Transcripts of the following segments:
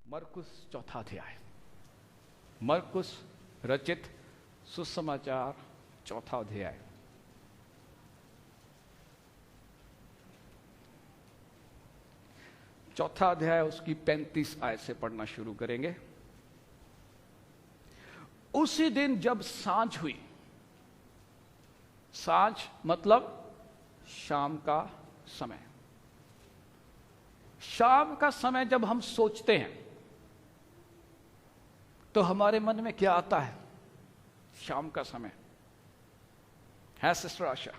मरकुस चौथा अध्याय, मरकुस रचित सुसमाचार चौथा अध्याय। चौथा अध्याय उसकी 35 आयत से पढ़ना शुरू करेंगे। उसी दिन जब सांझ हुई, सांझ मतलब शाम का समय। शाम का समय जब हम सोचते हैं तो हमारे मन में क्या आता है? शाम का समय है सिस्टर आशा,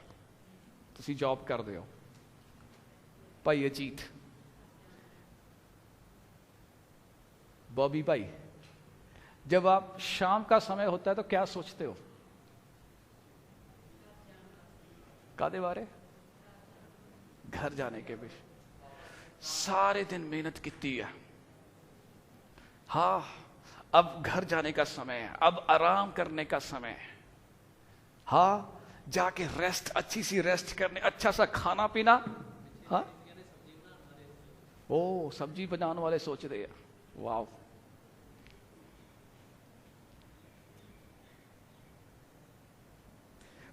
तुसी जॉब कर दे हो, भाई अजीत, बॉबी भाई, जब आप शाम का समय होता है तो क्या सोचते हो? कादे बारे? घर जाने के भी। सारे दिन मेहनत की है, हाँ अब घर जाने का समय है, अब आराम करने का समय है, हाँ जाके रेस्ट, अच्छी सी रेस्ट करने, अच्छा सा खाना पीना। हाँ ओ सब्जी बनाने वाले सोच रहे हैं, वाह।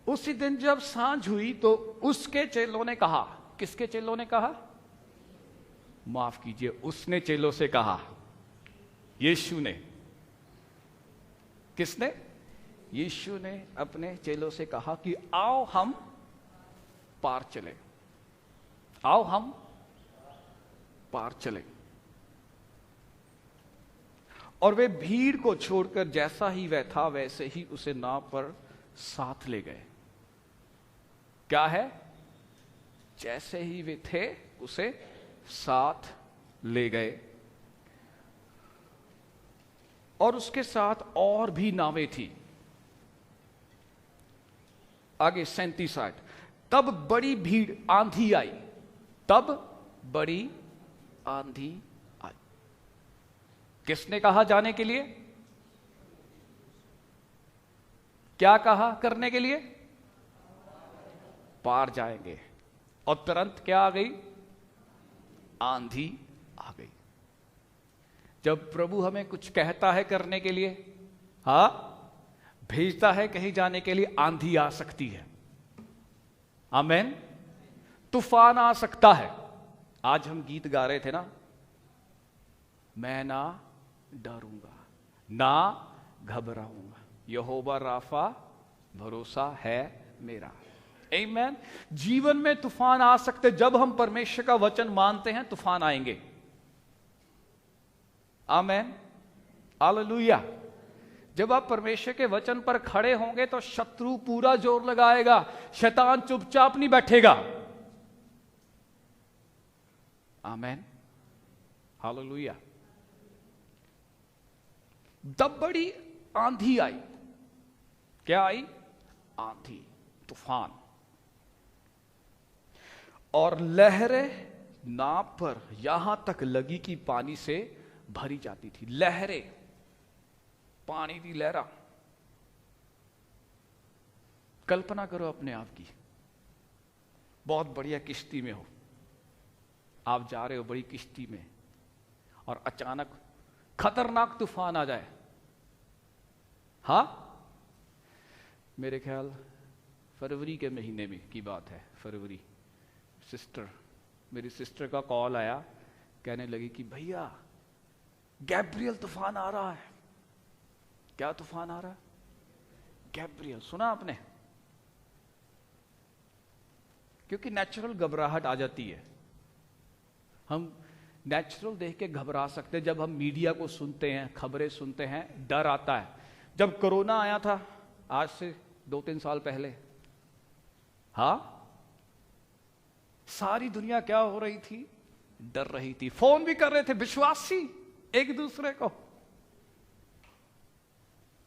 उसी दिन जब सांझ हुई तो उसके चेलों ने कहा, किसके चेलों ने कहा? माफ कीजिए, उसने चेलों से कहा, यीशु ने। किसने? यीशु ने अपने चेलों से कहा कि आओ हम पार चले, आओ हम पार चले। और वे भीड़ को छोड़कर जैसा ही वह था वैसे ही उसे नाव पर साथ ले गए। क्या है? जैसे ही वे थे उसे साथ ले गए। और उसके साथ और भी नावें थी। आगे 37 आयत। तब बड़ी भीड़, आंधी आई, तब बड़ी आंधी आई। किसने कहा जाने के लिए? क्या कहा करने के लिए? पार जाएंगे। और तुरंत क्या आ गई? आंधी आ गई। जब प्रभु हमें कुछ कहता है करने के लिए, हाँ भेजता है कहीं जाने के लिए, आंधी आ सकती है, आमेन। तूफान आ सकता है। आज हम गीत गा रहे थे ना, मैं ना डरूंगा ना घबराऊंगा, यहोवा राफा भरोसा है मेरा। आमेन। जीवन में तूफान आ सकते, जब हम परमेश्वर का वचन मानते हैं तूफान आएंगे, आमेन, हालेलुया। जब आप परमेश्वर के वचन पर खड़े होंगे तो शत्रु पूरा जोर लगाएगा, शैतान चुपचाप नहीं बैठेगा, आमेन, हालेलुया। तब बड़ी आंधी आई। क्या आई? आंधी, तूफान। और लहरें नाव पर यहां तक लगी कि पानी से भरी जाती थी। लहरें, पानी की लहरा। कल्पना करो अपने आप की, बहुत बढ़िया किश्ती में हो, आप जा रहे हो बड़ी किश्ती में, और अचानक खतरनाक तूफान आ जाए। हाँ, मेरे ख्याल फरवरी के महीने में की बात है, फरवरी। मेरी सिस्टर का कॉल आया, कहने लगी कि भैया गैब्रियल तूफान आ रहा है। क्या तूफान आ रहा है? गैब्रियल, सुना आपने? क्योंकि नेचुरल घबराहट आ जाती है, हम नेचुरल देख के घबरा सकते हैं। जब हम मीडिया को सुनते हैं, खबरें सुनते हैं, डर आता है। जब कोरोना आया था आज से 2-3 साल पहले, हाँ सारी दुनिया क्या हो रही थी? डर रही थी। फोन भी कर रहे थे विश्वासी एक दूसरे को,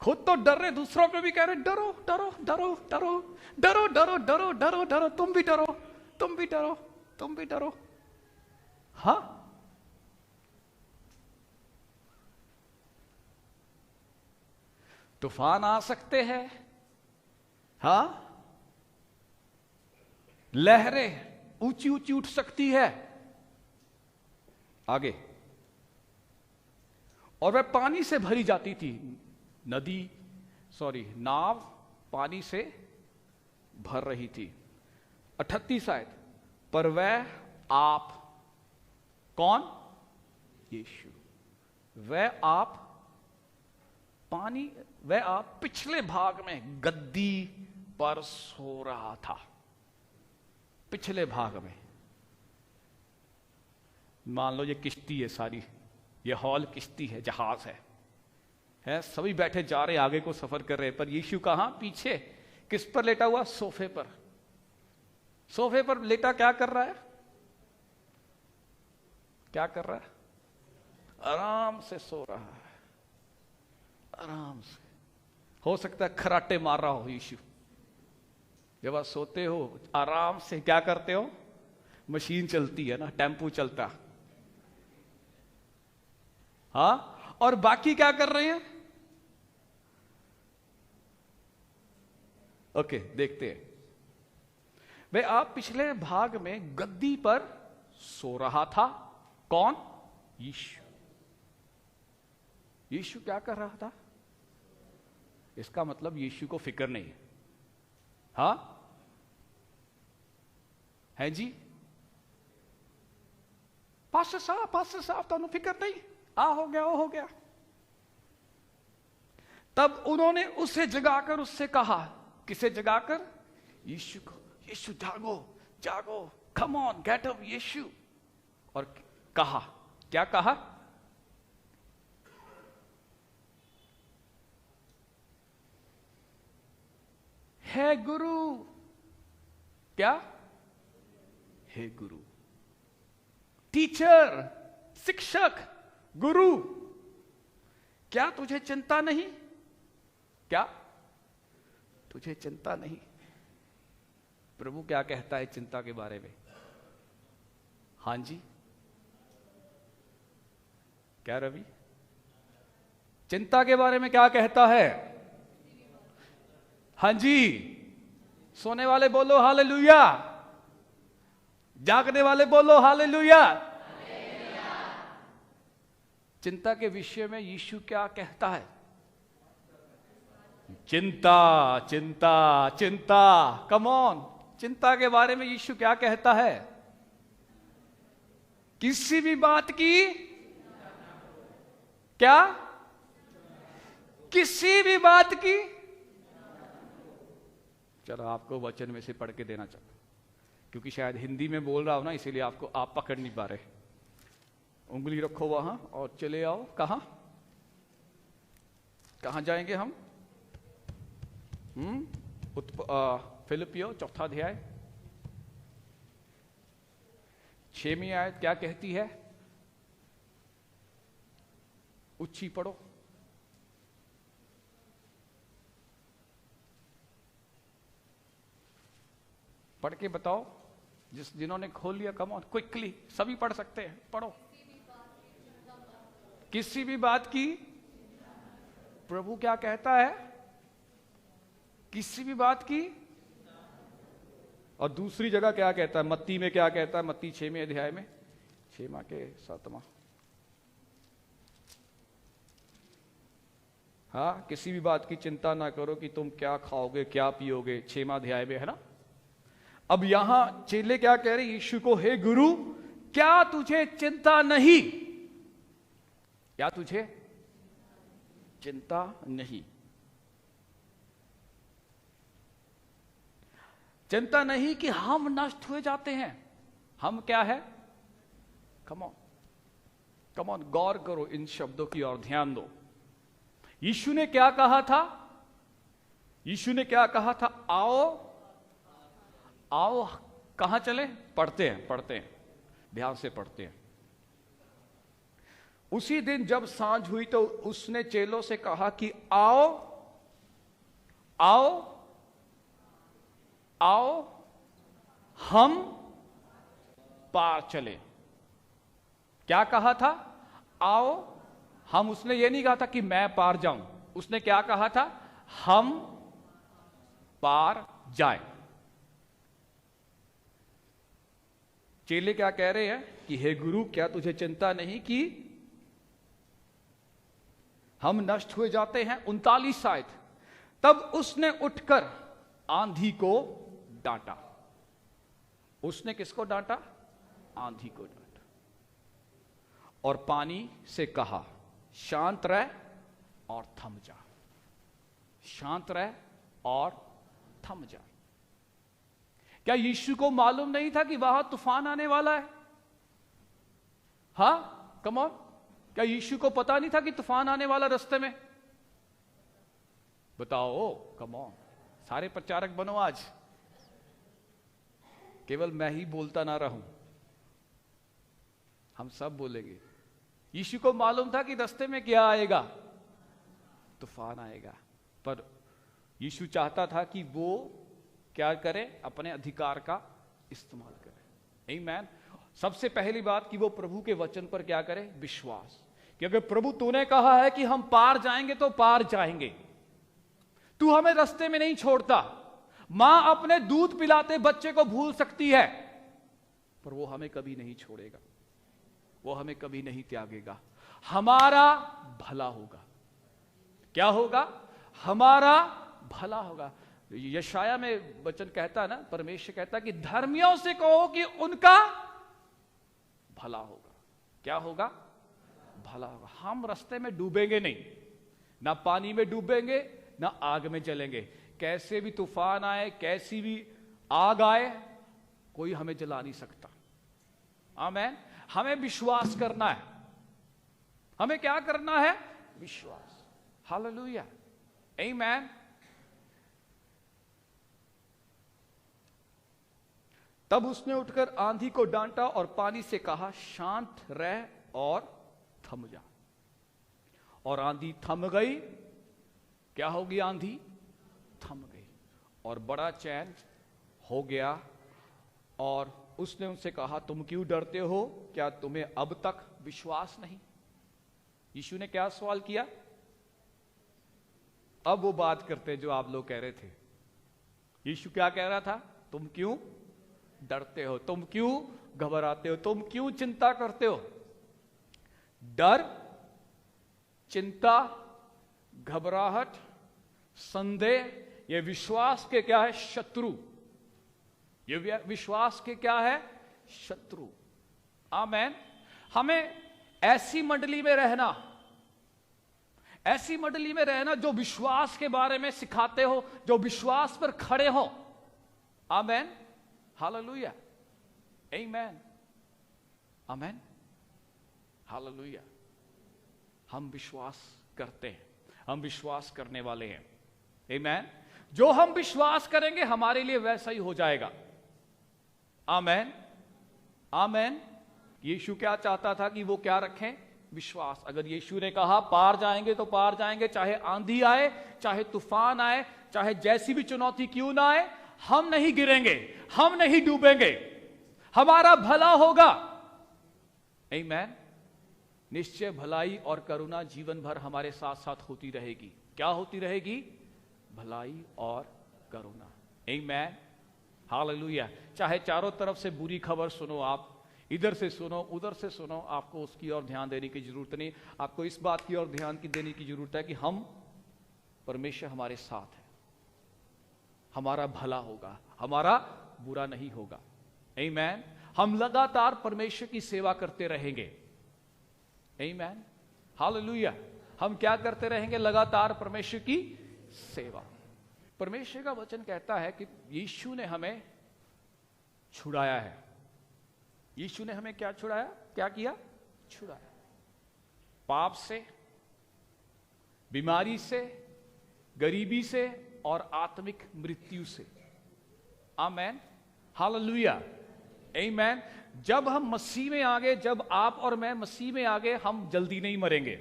खुद तो डर रहे, दूसरों को भी कह रहे डरो डरो डरो डरो डरो डरो डरो डरो डरो, तुम भी डरो, तुम भी डरो, तुम भी डरो। हाँ, तूफान आ सकते हैं, हाँ लहरें ऊंची ऊंची उठ सकती है। आगे और वह पानी से भरी जाती थी। नाव पानी से भर रही थी। 38 आयत, पर वह आप, कौन? यीशु। वह आप पिछले भाग में गद्दी पर सो रहा था। पिछले भाग में, मान लो ये किश्ती है सारी, ये हॉल किश्ती है, जहाज है, सभी बैठे जा रहे आगे को सफर कर रहे, पर यीशु कहां? पीछे। किस पर लेटा हुआ? सोफे पर। सोफे पर लेटा क्या कर रहा है? क्या कर रहा है? आराम से सो रहा है, आराम से। हो सकता है खराटे मार रहा हो यीशु। जब आप सोते हो आराम से क्या करते हो? मशीन चलती है ना, टेम्पो चलता। हाँ, और बाकी क्या कर रहे हैं? ओके, देखते हैं। वे आप पिछले भाग में गद्दी पर सो रहा था। कौन? यीशु। यीशु क्या कर रहा था? इसका मतलब यीशु को फिक्र नहीं है। हाँ है जी? पास्टर साहब तो फिक्र नहीं, हो गया, हो गया। तब उन्होंने उसे जगाकर उससे कहा। किसे जगाकर? यीशु को। यीशु जागो, जागो, कम ऑन, गेट अप यीशु। और कहा, क्या कहा? है गुरु। क्या? हे गुरु। टीचर, शिक्षक, गुरु, क्या तुझे चिंता नहीं? क्या तुझे चिंता नहीं? प्रभु क्या कहता है चिंता के बारे में? हां जी, क्या रवि? चिंता के बारे में क्या कहता है? हां जी, सोने वाले बोलो हालेलुया, जागने वाले बोलो हालेलुया। चिंता के विषय में यीशु क्या कहता है? चिंता, चिंता, चिंता। कम ऑन, चिंता के बारे में यीशु क्या कहता है? किसी भी बात की क्या? किसी भी बात की। चलो आपको वचन में से पढ़ के देना चाहता, क्योंकि शायद हिंदी में बोल रहा हूं ना, इसीलिए आप पकड़ नहीं पा रहे। उंगली रखो वहां और चले आओ। कहां जाएंगे हम? फिलिपियों 4 अध्याय 6वीं आयत क्या कहती है? उच्ची पढ़ो। पढ़ के बताओ, जिन्होंने खोल लिया। कम ऑन, क्विकली, सभी पढ़ सकते हैं, पढ़ो। किसी भी बात की। प्रभु क्या कहता है? किसी भी बात की। और दूसरी जगह क्या कहता है? मत्ती में क्या कहता है? मत्ती 6वें अध्याय में 6वां के 7वां। हाँ, किसी भी बात की चिंता ना करो कि तुम क्या खाओगे, क्या पियोगे, 6वां अध्याय में है ना। अब यहां चेले क्या कह रहे? यीशु को, हे गुरु, क्या तुझे चिंता नहीं? क्या तुझे चिंता नहीं? चिंता नहीं कि हम नष्ट हुए जाते हैं। हम क्या है? कम ऑन, कम ऑन, गौर करो इन शब्दों की और ध्यान दो। यीशु ने क्या कहा था? यीशु ने क्या कहा था? आओ, आओ। कहां चले? पढ़ते हैं, ध्यान से पढ़ते हैं। उसी दिन जब सांझ हुई तो उसने चेलों से कहा कि आओ, आओ, आओ, हम पार चले। क्या कहा था? आओ हम। उसने ये नहीं कहा था कि मैं पार जाऊं, उसने क्या कहा था? हम पार जाएं। चेले क्या कह रहे हैं कि हे गुरु, क्या तुझे चिंता नहीं कि हम नष्ट हुए जाते हैं। 39 आयत, तब उसने उठकर आंधी को डांटा। उसने किसको डांटा? आंधी को डांटा। और पानी से कहा, शांत रह और थम जा। शांत रह और थम जा। क्या यीशु को मालूम नहीं था कि वहां तूफान आने वाला है? हाँ, कम ऑन। क्या यीशु को पता नहीं था कि तूफान आने वाला रास्ते में? बताओ, कम ऑन। सारे प्रचारक बनो आज, केवल मैं ही बोलता ना रहूं, हम सब बोलेंगे। यीशु को मालूम था कि रास्ते में क्या आएगा? तूफान आएगा। पर यीशु चाहता था कि वो क्या करे? अपने अधिकार का इस्तेमाल करे। आमीन। सबसे पहली बात कि वो प्रभु के वचन पर क्या करे? विश्वास। कि अगर प्रभु तूने कहा है कि हम पार जाएंगे तो पार जाएंगे। तू हमें रास्ते में नहीं छोड़ता। मां अपने दूध पिलाते बच्चे को भूल सकती है, पर वो हमें कभी नहीं छोड़ेगा, वो हमें कभी नहीं त्यागेगा। हमारा भला होगा। क्या होगा? हमारा भला होगा। यशाया में वचन कहता है ना, परमेश्वर कहता है कि धर्मियों से कहो कि उनका भला होगा। क्या होगा? भला होगा। हम रास्ते में डूबेंगे नहीं, ना पानी में डूबेंगे, ना आग में जलेंगे। कैसे भी तूफान आए, कैसी भी आग आए, कोई हमें जला नहीं सकता। आमीन। हमें विश्वास करना है। हमें क्या करना है? विश्वास। हालेलुया, आमीन। तब उसने उठकर आंधी को डांटा और पानी से कहा, शांत रह और थम जा। और आंधी थम गई। क्या होगी? आंधी थम गई और बड़ा चैन हो गया। और उसने उनसे कहा, तुम क्यों डरते हो? क्या तुम्हें अब तक विश्वास नहीं? यीशु ने क्या सवाल किया? अब वो बात करते जो आप लोग कह रहे थे। यीशु क्या कह रहा था? तुम क्यों डरते हो? तुम क्यों घबराते हो? तुम क्यों चिंता करते हो? डर, चिंता, घबराहट, संदेह, ये विश्वास के क्या है? शत्रु। ये विश्वास के क्या है? शत्रु। आमीन। हमें ऐसी मंडली में रहना, ऐसी मंडली में रहना जो विश्वास के बारे में सिखाते हो, जो विश्वास पर खड़े हो। आमीन। हालेलुया, आमीन, आमीन, हालेलुया। हम विश्वास करते हैं, हम विश्वास करने वाले हैं। आमीन। जो हम विश्वास करेंगे हमारे लिए वैसा ही हो जाएगा। आमीन, आमीन। यीशु क्या चाहता था कि वो क्या रखें? विश्वास। अगर यीशु ने कहा पार जाएंगे तो पार जाएंगे, चाहे आंधी आए, चाहे तूफान आए, चाहे जैसी भी चुनौती क्यों ना आए, हम नहीं गिरेंगे, हम नहीं डूबेंगे, हमारा भला होगा। आमीन। निश्चय भलाई और करुणा जीवन भर हमारे साथ साथ होती रहेगी। क्या होती रहेगी? भलाई और करुणा। आमीन, हालेलुया। चाहे चारों तरफ से बुरी खबर सुनो, आप इधर से सुनो, उधर से सुनो, आपको उसकी ओर ध्यान देने की जरूरत नहीं। आपको इस बात की ओर ध्यान देने की जरूरत है कि हम, परमेश्वर हमारे साथ है, हमारा भला होगा, हमारा बुरा नहीं होगा। आमीन। हम लगातार परमेश्वर की सेवा करते रहेंगे। आमीन, हालेलुया। हम क्या करते रहेंगे? लगातार परमेश्वर की सेवा। परमेश्वर का वचन कहता है कि यीशु ने हमें छुड़ाया है। यीशु ने हमें क्या छुड़ाया? क्या किया? छुड़ाया। पाप से, बीमारी से, गरीबी से और आत्मिक मृत्यु से। आमीन, हालेलुया, आमीन। जब हम मसीह में आ गए, जब आप और मैं मसीह में आ गए, हम जल्दी नहीं मरेंगे।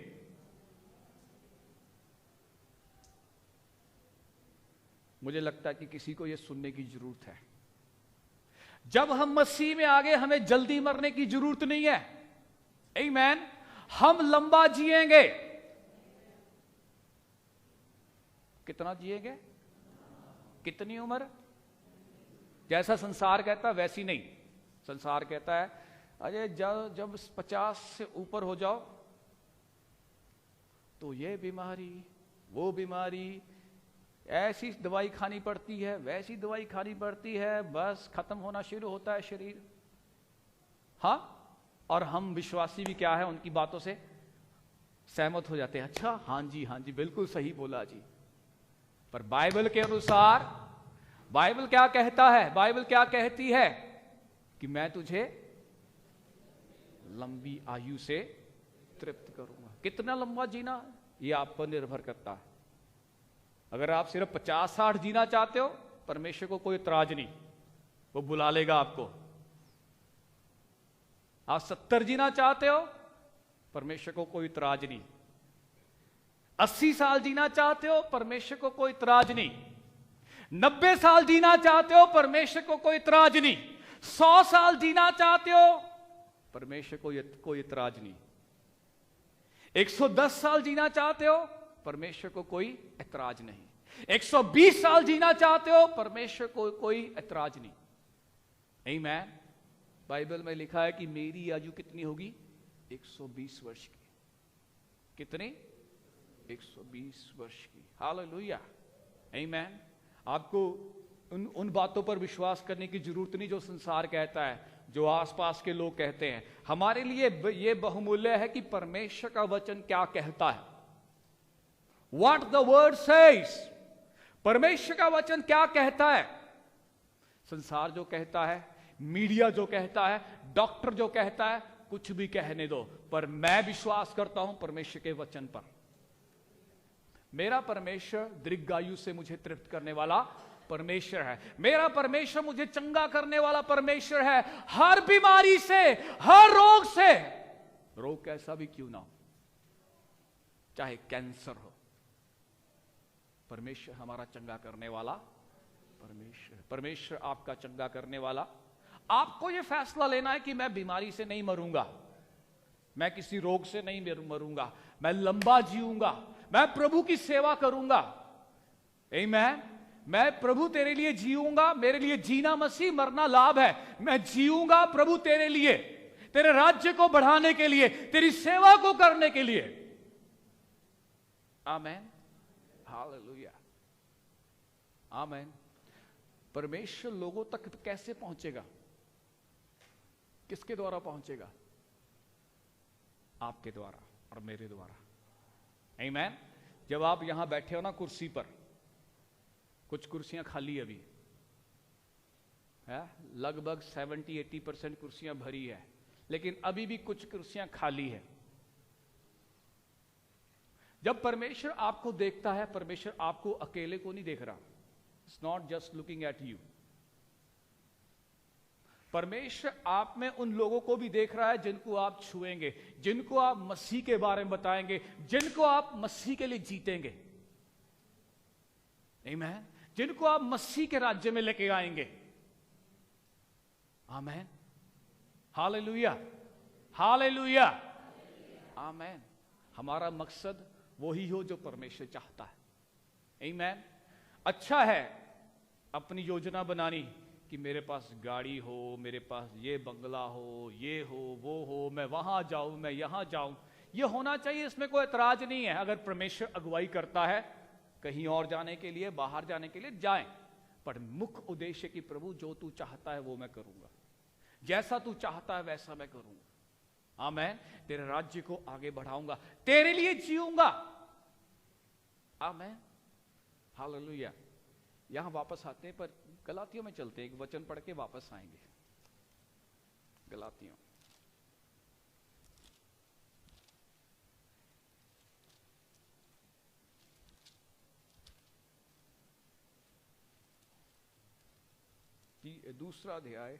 मुझे लगता है कि किसी को यह सुनने की जरूरत है। जब हम मसीह में आ गए, हमें जल्दी मरने की जरूरत नहीं है। आमीन। हम लंबा जिएंगे। कितना जिएंगे? कितनी उम्र? जैसा संसार कहता वैसी नहीं। संसार कहता है अरे जब 50 से ऊपर हो जाओ तो ये बीमारी, वो बीमारी, ऐसी दवाई खानी पड़ती है, वैसी दवाई खानी पड़ती है, बस खत्म होना शुरू होता है शरीर। हाँ, और हम विश्वासी भी क्या है, उनकी बातों से सहमत हो जाते हैं। अच्छा, हाँ जी बिल्कुल सही बोला जी। पर बाइबल के अनुसार बाइबल क्या कहता है? बाइबल क्या कहती है कि मैं तुझे लंबी आयु से तृप्त करूंगा। कितना लंबा जीना ये आप पर निर्भर करता है। अगर आप सिर्फ 50-60 जीना चाहते हो, परमेश्वर को कोई इतराज नहीं, वो बुला लेगा आपको। आप 70 जीना चाहते हो, परमेश्वर को कोई इतराज नहीं। 80 साल जीना चाहते हो, परमेश्वर को कोई इतराज नहीं। 90 साल जीना चाहते हो, परमेश्वर को कोई इतराज नहीं। 100 साल जीना चाहते हो, परमेश्वर को कोई इतराज नहीं। 110 साल जीना चाहते हो, परमेश्वर को कोई ऐतराज नहीं। 120 साल जीना चाहते हो, परमेश्वर को कोई ऐतराज नहीं। आमीन। बाइबल में लिखा है कि मेरी आयु कितनी होगी? 120 वर्ष की। कितनी? 120 वर्ष की। हालेलुया। आमीन। आपको उन बातों पर विश्वास करने की जरूरत नहीं जो संसार कहता है, जो आसपास के लोग कहते हैं। हमारे लिए यह बहुमूल्य है कि परमेश्वर का वचन क्या कहता है। What the word says। परमेश्वर का वचन क्या कहता है। संसार जो कहता है, मीडिया जो कहता है, डॉक्टर जो कहता है, कुछ भी कहने दो, पर मैं विश्वास करता हूं परमेश्वर के वचन पर। मेरा परमेश्वर दीर्घायु से मुझे तृप्त करने वाला परमेश्वर है। मेरा परमेश्वर मुझे चंगा करने वाला परमेश्वर है, हर बीमारी से, हर रोग से। रोग कैसा भी क्यों ना हो, चाहे कैंसर हो, परमेश्वर हमारा चंगा करने वाला परमेश्वर। परमेश्वर आपका चंगा करने वाला। आपको यह फैसला लेना है कि मैं बीमारी से नहीं मरूंगा, मैं किसी रोग से नहीं मरूंगा, मैं लंबा जीऊंगा, मैं प्रभु की सेवा करूंगा। आमीन। मैं प्रभु तेरे लिए जीऊंगा। मेरे लिए जीना मसीह, मरना लाभ है। मैं जीऊंगा प्रभु तेरे लिए, तेरे राज्य को बढ़ाने के लिए, तेरी सेवा को करने के लिए। आमीन। हालेलुया। आमीन। परमेश्वर लोगों तक कैसे पहुंचेगा? किसके द्वारा पहुंचेगा? आपके द्वारा और मेरे द्वारा। आमीन। जब आप यहां बैठे हो ना कुर्सी पर, कुछ कुर्सियां खाली अभी है, लगभग 70-80% कुर्सियां भरी है, लेकिन अभी भी कुछ कुर्सियां खाली है। जब परमेश्वर आपको देखता है, परमेश्वर आपको अकेले को नहीं देख रहा। It's not just looking at you. परमेश्वर आप में उन लोगों को भी देख रहा है जिनको आप छुएंगे, जिनको आप मसीह के बारे में बताएंगे, जिनको आप मसीह के लिए जीतेंगे। आमीन। जिनको आप मसीह के राज्य में लेके आएंगे। आमीन। हालेलुया। हालेलुया। आमीन। हमारा मकसद वही हो जो परमेश्वर चाहता है। आमीन। अच्छा है अपनी योजना बनानी कि मेरे पास गाड़ी हो, मेरे पास ये बंगला हो, ये हो, वो हो, मैं वहां जाऊं, मैं यहां जाऊं। ये होना चाहिए, इसमें कोई एतराज नहीं है। अगर परमेश्वर अगुवाई करता है कहीं और जाने के लिए, बाहर जाने के लिए, जाएं। पर मुख्य उद्देश्य कि प्रभु जो तू चाहता है वो मैं करूंगा, जैसा तू चाहता है वैसा मैं करूंगा। आमीन। तेरे राज्य को आगे बढ़ाऊंगा, तेरे लिए जीऊंगा। आमीन। हालेलुया। यहां वापस आते हैं, पर गलातियों में चलते हैं, एक वचन पढ़ के वापस आएंगे। गलातियों की दूसरा अध्याय।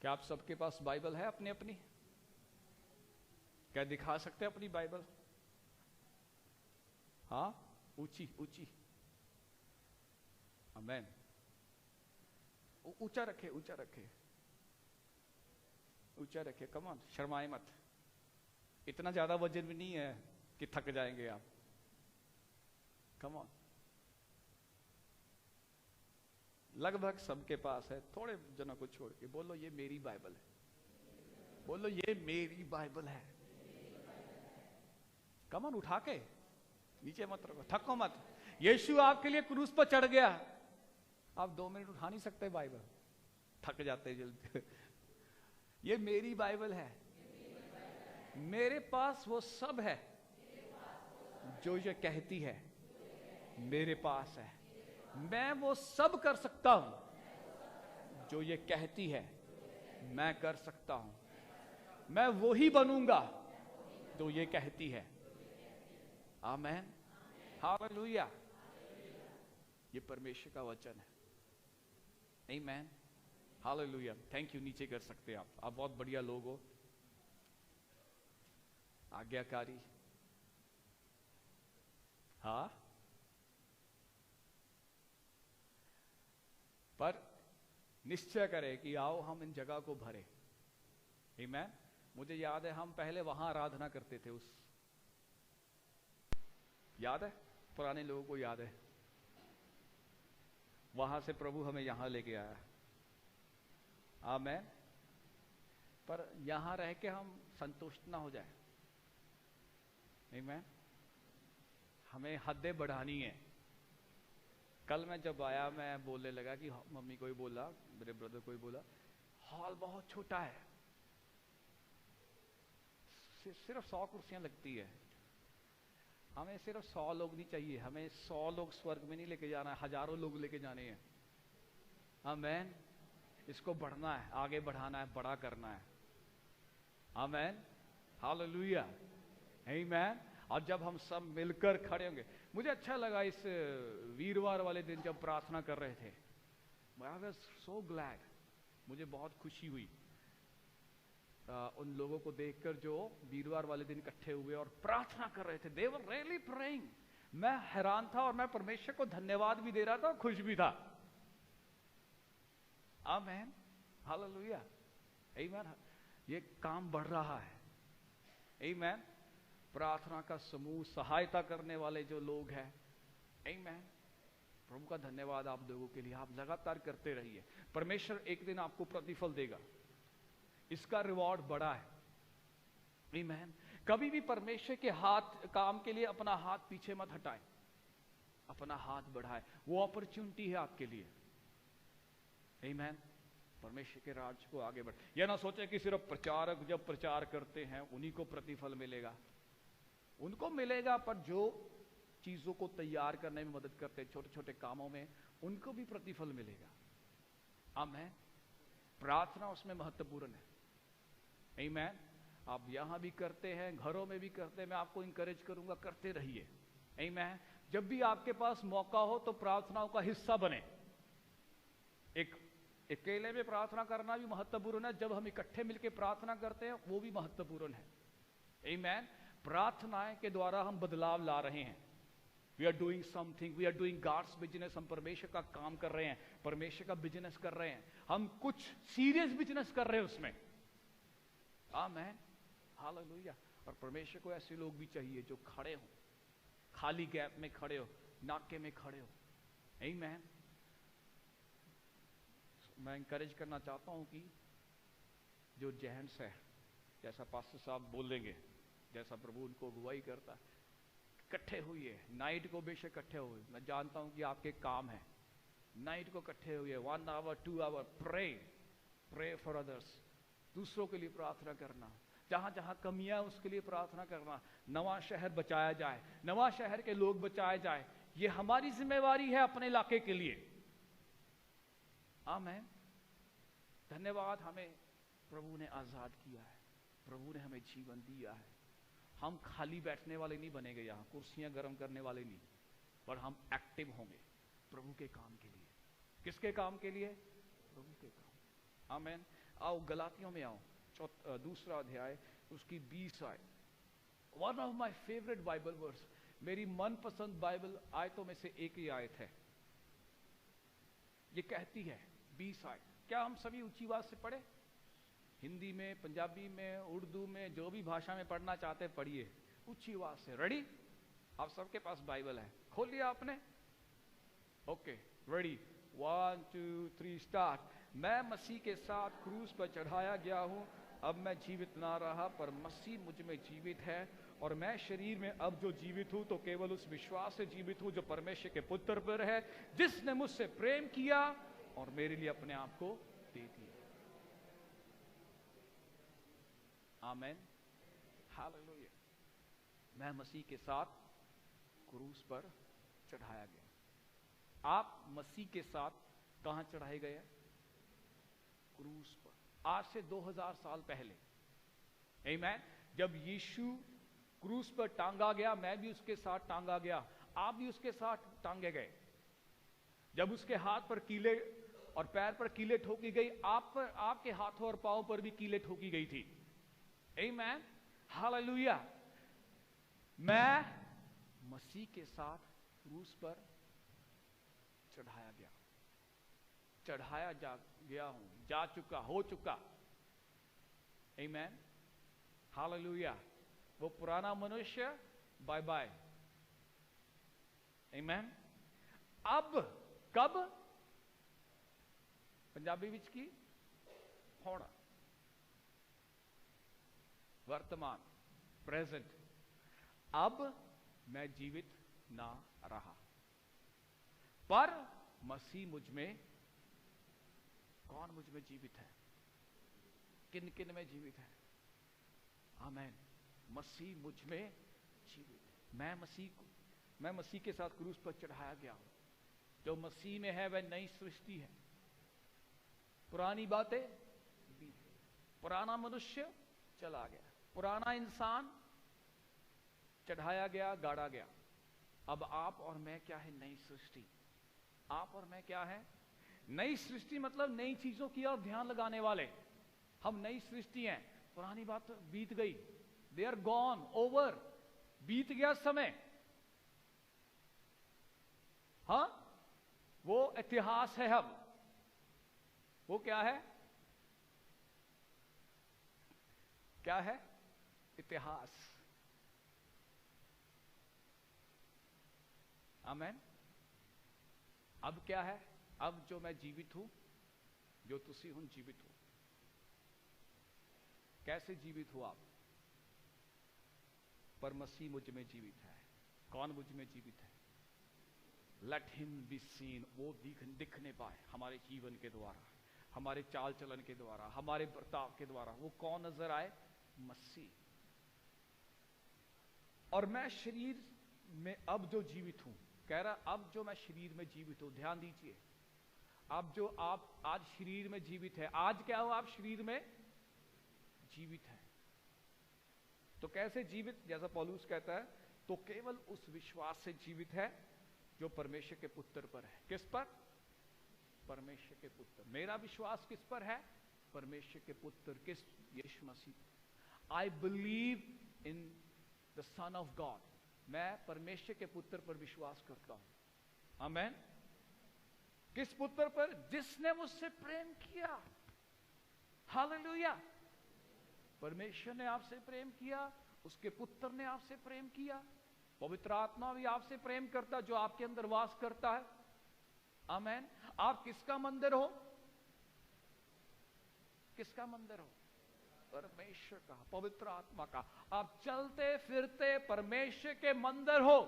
क्या आप सबके पास बाइबल है अपनी अपनी? क्या दिखा सकते हैं अपनी बाइबल? हाँ, ऊंची ऊंची। आमीन। ऊंचा रखे, ऊंचा रखे, ऊंचा रखे। कम ऑन, शर्माए मत। इतना ज्यादा वजन भी नहीं है कि थक जाएंगे आप। Come on. लगभग सबके पास है, थोड़े जनों को छोड़ के। बोलो ये मेरी बाइबल है। बोलो ये मेरी बाइबल है। कमन उठा के नीचे मत रखो, थको मत। यीशु आपके लिए क्रूस पर चढ़ गया, आप 2 मिनट उठा नहीं सकते बाइबल, थक जाते जल्दी। ये मेरी बाइबल है, मेरे पास वो सब है जो ये कहती है मेरे पास है। मैं वो सब कर सकता हूं जो ये कहती है मैं कर सकता हूं। मैं वो ही बनूंगा जो ये कहती है। आमेन, हालेलुया। ये परमेश्वर का वचन है। आमेन, हालेलुया। Thank you. नीचे कर सकते हैं आप बहुत बढ़िया लोग हो, आज्ञाकारी। हाँ, पर निश्चय करें कि आओ हम इन जगह को भरे। आमेन। मुझे याद है हम पहले वहां आराधना करते थे, उस याद है, पुराने लोगों को याद है, वहां से प्रभु हमें यहां लेके आया। आमेन। पर यहां रह के हम संतुष्ट ना हो जाए। आमेन। हमें हदें बढ़ानी है। कल मैं जब आया मैं बोलने लगा कि मम्मी को ही बोला, मेरे ब्रदर को ही बोला, हॉल बहुत छोटा है, सिर्फ 100 कुर्सियां लगती है। हमें सिर्फ 100 लोग नहीं चाहिए, हमें 100 लोग स्वर्ग में नहीं लेके जाना है, हजारों लोग लेके जाने हैं। आमेन। इसको बढ़ना है, आगे बढ़ाना है, बड़ा करना है। आमेन, हालेलुया, आमेन। और जब हम सब मिलकर खड़े होंगे, मुझे अच्छा लगा इस वीरवार वाले दिन जब प्रार्थना कर रहे थे, आई वाज सो ग्लैड, मुझे बहुत खुशी हुई उन लोगों को देखकर जो वीरवार वाले दिन इकट्ठे हुए और प्रार्थना कर रहे थे। दे वर रियली प्रेइंग। मैं हैरान था और मैं परमेश्वर को धन्यवाद भी दे रहा था और खुश भी था। आमेन, हालेलुया, आमेन। ये काम बढ़ रहा है। आमेन। प्रार्थना का समूह, सहायता करने वाले जो लोग हैं, आमेन। प्रभु का धन्यवाद आप लोगों के लिए। आप लगातार करते रहिए, परमेश्वर एक दिन आपको प्रतिफल देगा। इसका रिवॉर्ड बड़ा है। आमेन। कभी भी परमेश्वर के हाथ काम के लिए अपना हाथ पीछे मत हटाएं, अपना हाथ बढ़ाएं। वो अपॉर्चुनिटी है आपके लिए। आमेन। परमेश्वर के राज्य को आगे बढ़, यह ना सोचे कि सिर्फ प्रचारक जब प्रचार करते हैं उन्हीं को प्रतिफल मिलेगा। उनको मिलेगा, पर जो चीजों को तैयार करने में मदद करते हैं, छोटे छोटे कामों में, उनको भी प्रतिफल मिलेगा। आमेन। प्रार्थना उसमें महत्वपूर्ण है। आमेन। आप यहां भी करते हैं, घरों में भी करते हैं, मैं आपको इंकरेज करूंगा, करते रहिए। आमेन। जब भी आपके पास मौका हो तो प्रार्थनाओं का हिस्सा बने। एक अकेले में प्रार्थना करना भी महत्वपूर्ण है, जब हम इकट्ठे मिलकर प्रार्थना करते हैं वो भी महत्वपूर्ण है। आमेन। प्रार्थनाएं के द्वारा हम बदलाव ला रहे हैं। We are doing something, we are doing God's business. हम परमेश्वर का काम कर रहे हैं, परमेश्वर का बिजनेस कर रहे हैं, हम कुछ सीरियस बिजनेस कर रहे हैं उसमें। आमेन, हालेलुया। और परमेश्वर को ऐसे लोग भी चाहिए जो खड़े हो, खाली गैप में खड़े हो, नाके में खड़े हो। आमेन। मैं इंकरेज करना चाहता हूं कि जो जेंट्स है, जैसा पास्टर साहब बोलेंगे, जैसा प्रभु उनको अगुवाई करता है, इकट्ठे हुए नाइट को बेशक इकट्ठे हुए। मैं जानता हूं कि आपके काम है, नाइट को इकट्ठे हुए 1 hour 2 hour pray for others. दूसरों के लिए प्रार्थना करना, जहां जहां कमियां उसके लिए प्रार्थना करना। नवा शहर बचाया जाए, नवा शहर के लोग बचाए जाए, ये हमारी जिम्मेवारी है अपने इलाके के लिए। आमेन। धन्यवाद, हमें प्रभु ने आजाद किया है, प्रभु ने हमें जीवन दिया है। हम खाली बैठने वाले नहीं बनेंगे, यहां कुर्सियां गर्म करने वाले नहीं, पर हम एक्टिव होंगे प्रभु के काम के लिए। किसके काम के लिए? प्रभु के काम। आमेन। आओ गलातियों में आओ, 2 अध्याय, उसकी 20 आयत। One of my favourite Bible verse, मेरी मनपसंद बाइबल आयतों में से एक ही आयत है। ये कहती है 20 आयत। क्या हम सभी ऊंची आवाज से पढ़े? हिंदी में, पंजाबी में, उर्दू में, जो भी भाषा में पढ़ना चाहते हैं पढ़िए ऊंची आवाज से। रेडी? आप सबके पास बाइबल है, खोल लिया आपने? Okay, ready? 1 2 3 स्टार्ट। मैं मसीह के साथ क्रूस पर चढ़ाया गया हूं, अब मैं जीवित ना रहा पर मसीह मुझ में जीवित है, और मैं शरीर में अब जो जीवित हूं तो केवल उस विश्वास से जीवित हूं जो परमेश्वर के पुत्र पर है, जिसने मुझसे प्रेम किया और मेरे लिए अपने आप को दे दिया। आमीन, हालेलुया। मैं मसीह के साथ क्रूस पर चढ़ाया गया। आप मसीह के साथ कहां चढ़ाए गए? क्रूस पर। आज से 2000 साल पहले, आमीन, जब यीशु क्रूस पर टांगा गया, मैं भी उसके साथ टांगा गया, आप भी उसके साथ टांगे गए। जब उसके हाथ पर कीले और पैर पर कीले ठोकी गई, आप पर, आपके हाथों और पांव पर भी कीले ठोकी गई थी। आमीन, हालेलुया। मैं मसीह के साथ क्रूस पर चढ़ाया गया, चढ़ाया जा गया हूं, जा चुका, हो चुका। आमीन, हालेलुया। वो पुराना मनुष्य बाय बाय। आमीन। अब कब? पंजाबी विच की हुण, वर्तमान, प्रेजेंट। अब मैं जीवित ना रहा पर मसीह मुझ में, कौन मुझ में जीवित है? किन किन में जीवित है? आमीन। मसीह मुझ में जीवित है। मैं मसीह के साथ क्रूस पर चढ़ाया गया हूं। जो मसीह में है वह नई सृष्टि है। पुरानी बातें, पुराना मनुष्य चला गया, पुराना इंसान चढ़ाया गया, गाड़ा गया। अब आप और मैं क्या है? नई सृष्टि। आप और मैं क्या है? नई सृष्टि। मतलब नई चीजों की ओर ध्यान लगाने वाले। हम नई सृष्टि हैं। पुरानी बात बीत गई, दे आर गॉन, ओवर, बीत गया समय। हाँ, वो इतिहास है। अब वो क्या है? क्या है? इतिहास। आमीन। अब क्या है? अब जो मैं जीवित हूं, जो तुसी हुन जीवित हो। कैसे जीवित हो आप? पर मसीह मुझ में जीवित है। कौन मुझ में जीवित है? Let him be seen. वो दिखने पाए हमारे जीवन के द्वारा, हमारे चाल चलन के द्वारा, हमारे बर्ताव के द्वारा। वो कौन नजर आए? मसीह। और मैं शरीर में अब जो जीवित हूं, कह रहा अब जो मैं शरीर में जीवित हूं। ध्यान दीजिए, अब जो आप आज शरीर में जीवित है, आज क्या हो? आप शरीर में जीवित है। तो कैसे जीवित? जैसा पौलुस कहता है, तो केवल उस विश्वास से जीवित है जो परमेश्वर के पुत्र पर है। किस पर? परमेश्वर के पुत्र। मेरा विश्वास किस पर है? परमेश्वर के पुत्र। किस? Yeshu Masih. I believe in the Son of God. मैं परमेश्वर के पुत्र पर विश्वास करता हूं। आमीन। किस पुत्र पर? जिसने मुझसे प्रेम किया। हालेलुया। परमेश्वर ने आपसे प्रेम किया, उसके पुत्र ने आपसे प्रेम किया, पवित्र आत्मा भी आपसे प्रेम करता जो आपके अंदर वास करता है। आमीन। आप किसका मंदिर हो? किसका मंदिर हो? परमेश्वर का, पवित्र आत्मा का। आप चलते फिरते परमेश्वर के मंदिर हो।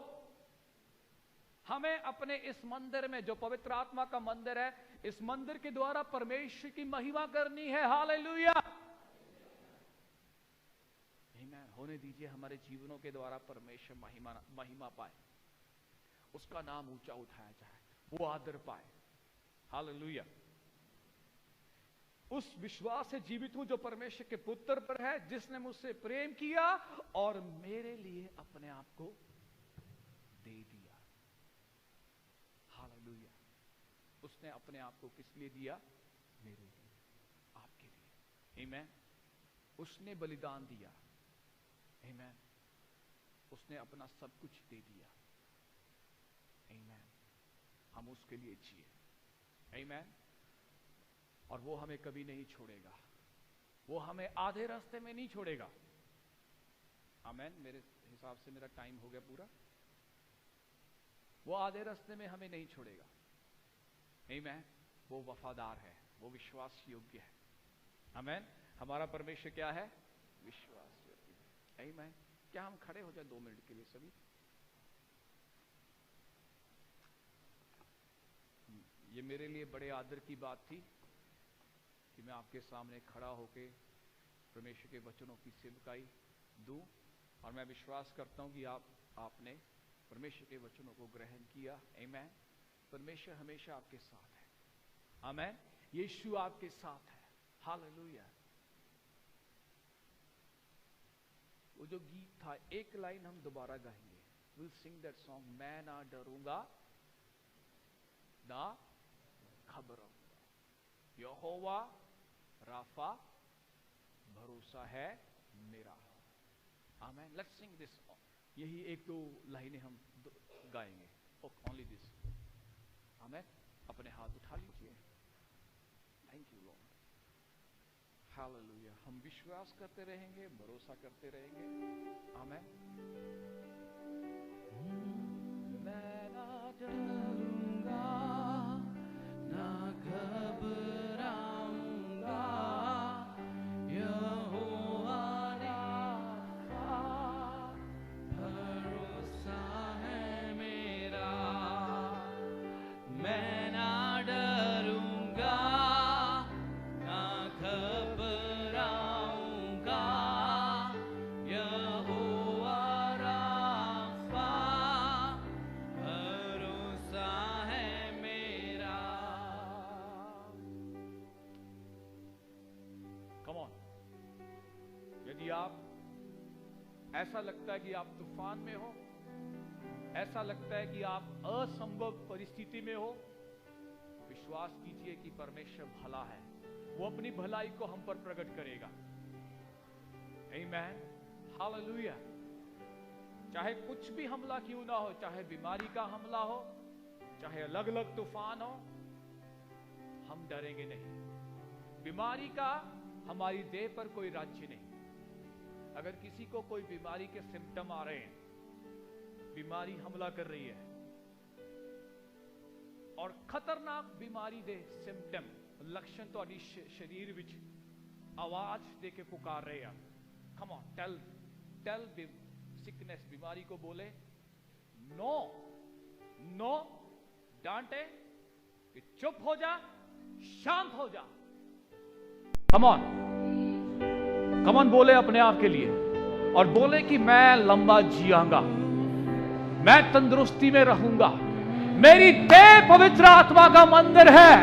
हमें अपने इस मंदिर में, जो पवित्र आत्मा का मंदिर है, इस मंदिर के द्वारा परमेश्वर की महिमा करनी है। हालेलुया। होने दीजिए हमारे जीवनों के द्वारा परमेश्वर महिमा पाए, उसका नाम ऊंचा उठाया जाए, वो आदर पाए। हालेलुया। उस विश्वास से जीवित हूं जो परमेश्वर के पुत्र पर है, जिसने मुझसे प्रेम किया और मेरे लिए अपने आप को दे दिया। हालेलुया। उसने अपने आप को किस लिए दिया? मेरे लिए, आपके लिए। आमीन। उसने बलिदान दिया। आमीन। उसने अपना सब कुछ दे दिया। आमीन। हम उसके लिए जिए। आमीन। और वो हमें कभी नहीं छोड़ेगा। वो हमें आधे रास्ते में नहीं छोड़ेगा। आमीन। मेरे हिसाब से मेरा टाइम हो गया पूरा। वो आधे रास्ते में हमें नहीं छोड़ेगा। आमीन। वो वफादार है, वो विश्वास योग्य है। आमीन। हमारा परमेश्वर क्या है? विश्वास योग्य है। आमीन। क्या हम खड़े हो जाए 2 मिनट के लिए सभी? ये मेरे लिए बड़े आदर की बात थी कि मैं आपके सामने खड़ा होके परमेश्वर के वचनों की सेवकाई दूं, और मैं विश्वास करता हूं कि आपने परमेश्वर के वचनों को ग्रहण किया। आमीन। परमेश्वर हमेशा आपके साथ है। आमीन। यीशु आपके साथ है। हालेलुया। वो जो गीत था, एक लाइन हम दोबारा गाएंगे। विल सिंग दैट सॉन्ग, मैं ना डरूंगा ना घबराऊंगा, यहोवा राफा भरोसा है मेरा। आमीन। Let's Singh this. यही 1-2 लाइनें हम गाएंगे। Only this. आमीन। अपने हाथ उठा लीजिए। Thank you Lord. हालेलुया। हम विश्वास करते रहेंगे, भरोसा करते रहेंगे। आमीन। मैं ना डरूंगा ना घबराऊंगा, यहोवा राफा भरोसा है मेरा। मैं ना डरूंगा ना घबराऊंगा, यहोवा राफा भरोसा है मेरा। Come on. यदि आप ऐसा लगता है कि आप तूफान में हो, ऐसा लगता है कि आप असंभव परिस्थिति में हो, विश्वास कीजिए कि परमेश्वर भला है। वो अपनी भलाई को हम पर प्रकट करेगा। आमीन। हालेलुया। चाहे कुछ भी हमला क्यों ना हो, चाहे बीमारी का हमला हो, चाहे अलग अलग तूफान हो, हम डरेंगे नहीं। बीमारी का हमारी देह पर कोई राज्य नहीं। अगर किसी को कोई बीमारी के सिम्टम आ रहे हैं, बीमारी हमला कर रही है, और खतरनाक बीमारी दे सिम्टम लक्षण तो शरीर विच आवाज दे के पुकार रहे हैं। कम ऑन, टेल सिकनेस, बीमारी को बोले नो, नो, डांटे कि चुप हो जा, शांत हो जा। कम ऑन बोले अपने आप के लिए, और बोले कि मैं लंबा जियांगा, मैं तंदुरुस्ती में रहूंगा, मेरी देह पवित्र आत्मा का मंदिर है।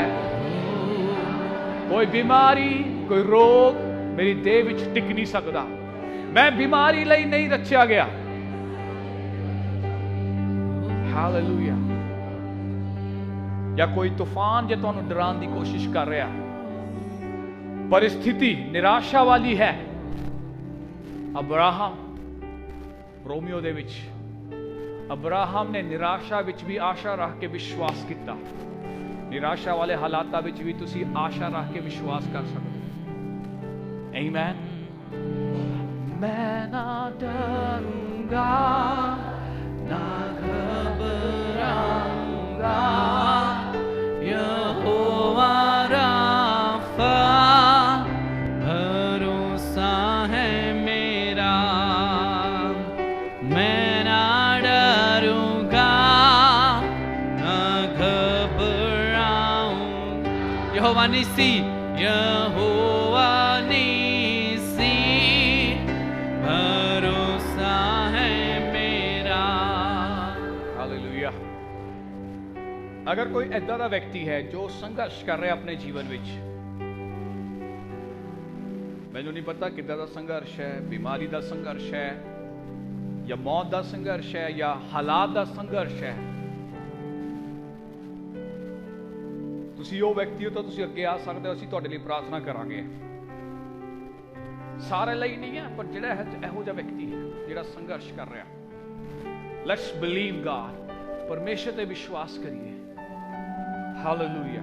कोई बीमारी, कोई रोग मेरी देह विच टिक नहीं सकता। मैं बीमारी लई नहीं रचिया गया। हालेलुया। या कोई तूफान जो तुहानू डराने की कोशिश कर रहा, परिस्थिति निराशा वाली है। अब्राहम, रोमियो दे विच अब्राहम ने निराशा विच भी आशा रख के विश्वास किया। निराशा वाले हालात विच भी तुसी आशा रख के विश्वास कर सकते। आमीन। मैं ना डरूंगा ना घबराऊंगा, यहोवा राफा भरोसा है मेरा। मैं ना डरूंगा ना घबराऊंगा, यहोवा निसी, यहोवा निसी भरोसा है मेरा। हालेलुया। अगर कोई ऐसा दा व्यक्ति है जो संघर्ष कर रहा है अपने जीवन विच, मैनू नहीं पता किदा दा संघर्ष है, बीमारी दा संघर्ष है, या मौत दा संघर्ष है, या हालात दा संघर्ष है, तुसी वो व्यक्ति हो तो तुसी अगे आ सकते हो। असीं तुहाडे लई प्रार्थना करांगे। सारे ਲਈ नहीं है, पर जिहड़ा इहो जिहा व्यक्ति है जिहड़ा संघर्ष कर रहा, लेट्स बिलीव गॉड। परमेश्वर ते विश्वास करिए। हालेलुया।